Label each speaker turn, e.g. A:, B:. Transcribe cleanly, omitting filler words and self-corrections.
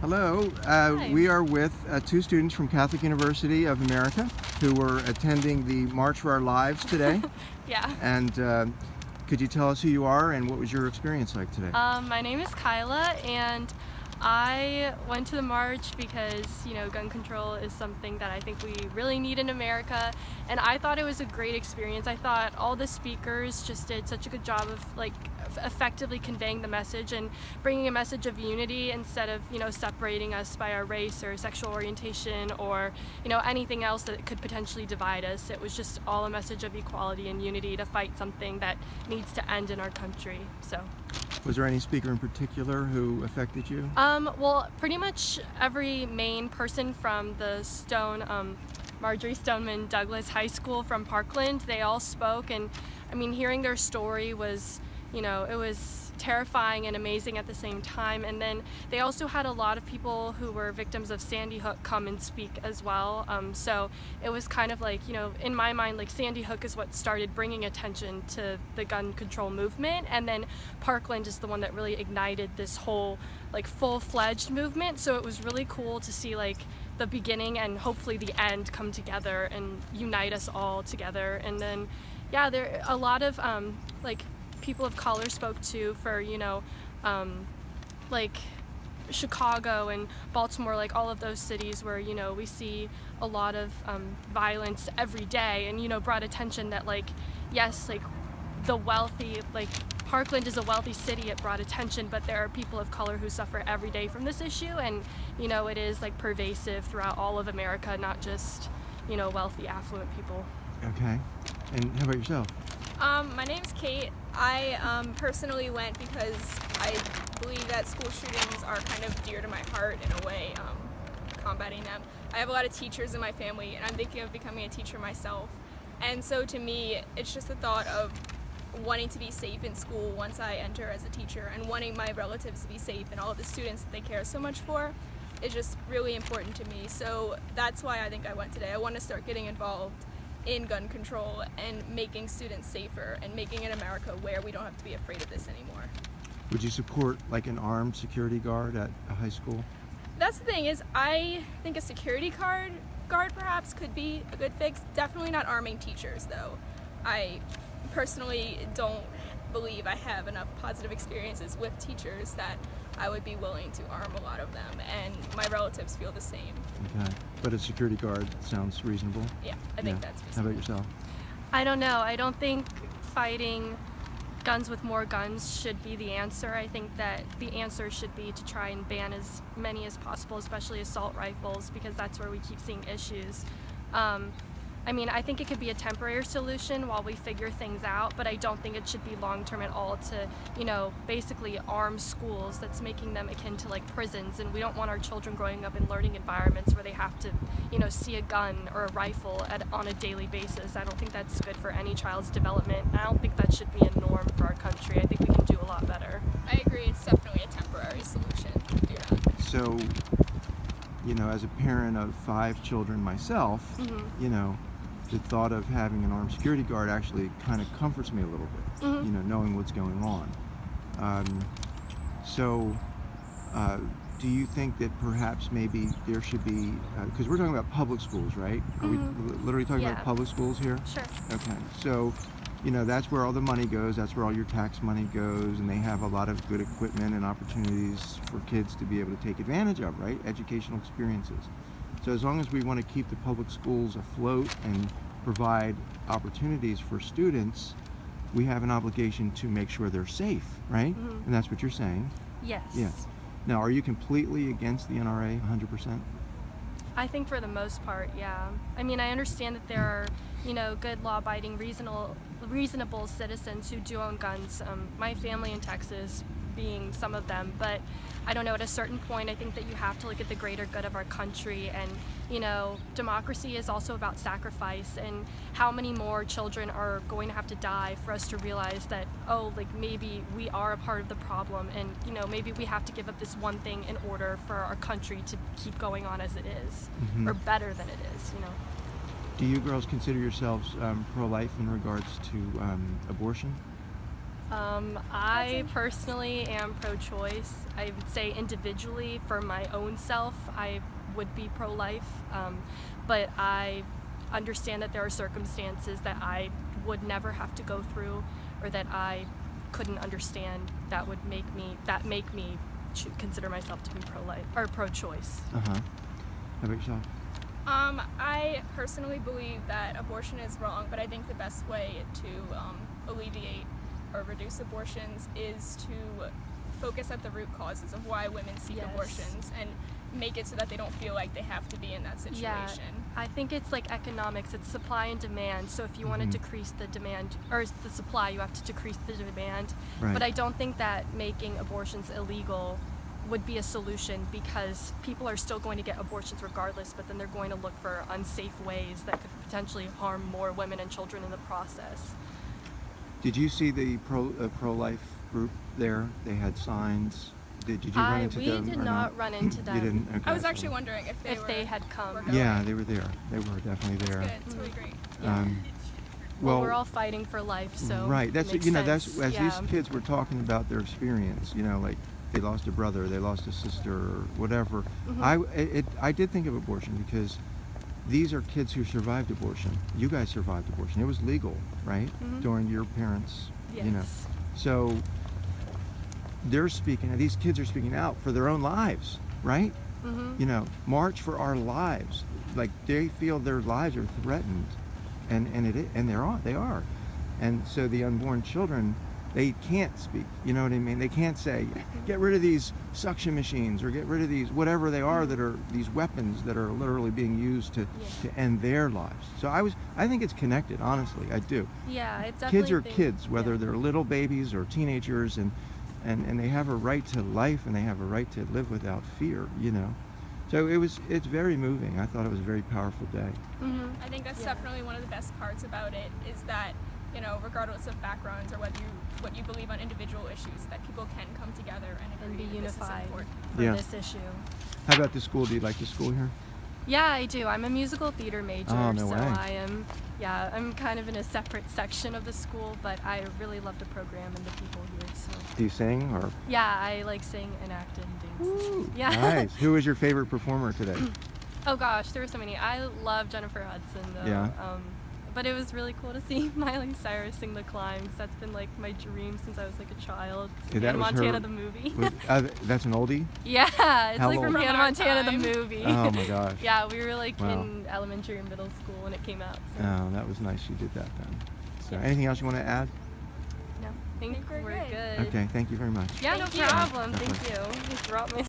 A: Hello.
B: Hi.
A: We are with two students from Catholic University of America who were attending the March for Our Lives today.
B: Yeah.
A: And could you tell us who you are and what was your experience like today?
B: My name is Kyla, and I went to the march because, gun control is something that I think we really need in America, and I thought it was a great experience. I thought all the speakers just did such a good job of, effectively conveying the message and bringing a message of unity instead of, separating us by our race or sexual orientation or, anything else that could potentially divide us. It was just all a message of equality and unity to fight something that needs to end in our country, so.
A: Was there any speaker in particular who affected you?
B: Well, pretty much every main person from the Marjorie Stoneman Douglas High School from Parkland, they all spoke, and hearing their story was, it was terrifying and amazing at the same time. And then they also had a lot of people who were victims of Sandy Hook come and speak as well. So it was kind of like, in my mind, Sandy Hook is what started bringing attention to the gun control movement, and then Parkland is the one that really ignited this whole full-fledged movement. So it was really cool to see the beginning and hopefully the end come together and unite us all together. And then there a lot of people of color spoke too, for Chicago and Baltimore, all of those cities where we see a lot of violence every day, and brought attention that yes, the wealthy, Parkland is a wealthy city. It brought attention, but there are people of color who suffer every day from this issue, and it is pervasive throughout all of America, not just wealthy, affluent people.
A: Okay. And how about yourself?
C: My name's Kate. I personally went because I believe that school shootings are kind of dear to my heart in a way, combating them. I have a lot of teachers in my family, and I'm thinking of becoming a teacher myself. And so to me, it's just the thought of wanting to be safe in school once I enter as a teacher, and wanting my relatives to be safe and all of the students that they care so much for is just really important to me. So that's why I think I went today. I want to start getting involved in gun control and making students safer and making an America where we don't have to be afraid of this anymore.
A: Would you support an armed security guard at a high school?
C: That's the thing, is I think a security guard perhaps could be a good fix. Definitely not arming teachers though. I personally don't believe I have enough positive experiences with teachers that I would be willing to arm a lot of them, and my relatives feel the same.
A: Okay. But a security guard sounds reasonable?
C: Yeah, I think that's
A: How
C: reasonable.
A: about yourself?
B: I don't know. I don't think fighting guns with more guns should be the answer. I think that the answer should be to try and ban as many as possible, especially assault rifles, because that's where we keep seeing issues. I think it could be a temporary solution while we figure things out, but I don't think it should be long-term at all to, basically arm schools. That's making them akin to prisons, and we don't want our children growing up in learning environments where they have to, see a gun or a rifle on a daily basis. I don't think that's good for any child's development. I don't think that should be a norm for our country. I think we can do a lot better.
C: I agree, it's definitely a temporary solution.
A: So, as a parent of 5 children myself, the thought of having an armed security guard actually kind of comforts me a little bit, knowing what's going on. Do you think that perhaps maybe there should be, because we're talking about public schools, right? Are we literally talking about public schools here?
B: Sure.
A: Okay, so, that's where all the money goes, that's where all your tax money goes, and they have a lot of good equipment and opportunities for kids to be able to take advantage of, right? Educational experiences. So as long as we want to keep the public schools afloat and provide opportunities for students, we have an obligation to make sure they're safe, right? And that's what you're saying.
B: Yes.
A: Yeah. Now, are you completely against the NRA, 100%?
B: I think for the most part, yeah. I understand that there are, good law-abiding, reasonable citizens who do own guns. My family in Texas being some of them, but I don't know, at a certain point I think that you have to look at the greater good of our country, and democracy is also about sacrifice, and how many more children are going to have to die for us to realize that, maybe we are a part of the problem, and maybe we have to give up this one thing in order for our country to keep going on as it is, or better than it is.
A: Do you girls consider yourselves pro-life in regards to abortion?
B: I personally am pro-choice. I would say individually, for my own self, I would be pro-life, but I understand that there are circumstances that I would never have to go through, or that I couldn't understand, that would make me consider myself to be pro-life or pro-choice.
A: How about yourself?
C: I personally believe that abortion is wrong, but I think the best way to alleviate or reduce abortions is to focus at the root causes of why women seek
B: Yes.
C: abortions and make it so that they don't feel like they have to be in that situation.
B: Yeah, I think it's like economics. It's supply and demand. So if you want to decrease the demand or the supply, you have to decrease the demand.
A: Right.
B: But I don't think that making abortions illegal would be a solution, because people are still going to get abortions regardless, but then they're going to look for unsafe ways that could potentially harm more women and children in the process.
A: Did you see the pro-life group there? They had signs. Did you run into
B: We
A: them
B: did
A: or
B: not run into them.
A: You didn't? Okay,
C: I was
A: so-
C: actually wondering if
B: If they had come.
C: were going.
A: Yeah, they were there. They were definitely there.
C: Good. It's really great.
B: Well, we're all fighting for life, so
A: right. That's
B: it makes
A: that's
B: sense.
A: as
B: Yeah.
A: these kids were talking about their experience. Like they lost a brother, they lost a sister, or whatever. I did think of abortion because these are kids who survived abortion. You guys survived abortion. It was legal, right? During your parents,
B: Yes.
A: So they're speaking. These kids are speaking out for their own lives, right? March for our lives. Like they feel their lives are threatened, and they are, and so the unborn children, they can't speak. You know what I mean? They can't say, get rid of these suction machines or get rid of these whatever they are that are these weapons that are literally being used to end their lives. So I think it's connected. Honestly, I do.
B: Yeah, it's definitely.
A: Kids are kids, whether they're little babies or teenagers, and they have a right to life and they have a right to live without fear. So it's very moving. I thought it was a very powerful day.
C: I think that's definitely one of the best parts about it, is that, regardless of backgrounds or what you believe on individual issues, that people can come together and
B: And
C: agree
B: be
C: that this is
B: unified
C: important.
B: for
A: Yeah.
B: this issue.
A: How about the school? Do you like the school here?
B: Yeah, I do. I'm a musical theater major,
A: Oh, no
B: so
A: way.
B: I'm kind of in a separate section of the school, but I really love the program and the people here. So
A: Do you sing or?
B: yeah, I like sing and act and dance.
A: Ooh,
B: Yeah.
A: Nice. Who was your favorite performer today?
B: Oh gosh, there were so many. I love Jennifer Hudson though.
A: Yeah.
B: But it was really cool to see Miley Cyrus sing The Climb, 'cause that's been like my dream since I was like a child.
A: Yeah, that
B: Hannah
A: was
B: Montana
A: her-
B: the movie.
A: That's an oldie?
B: Yeah, it's
A: How
B: like from
A: old?
B: Hannah
C: From our
B: Montana the
C: time.
B: movie.
A: Oh my gosh.
B: Yeah, we were like
A: Wow.
B: in elementary and middle school when it came out. So.
A: Oh, that was nice you did that then. So
B: Yeah.
A: anything else you want to add?
B: No, I think
C: we're
B: we're
C: good.
B: good.
A: Okay, thank you very much.
B: Yeah,
C: Thank
B: no
C: you.
B: problem.
A: Definitely.
B: Thank you. You brought me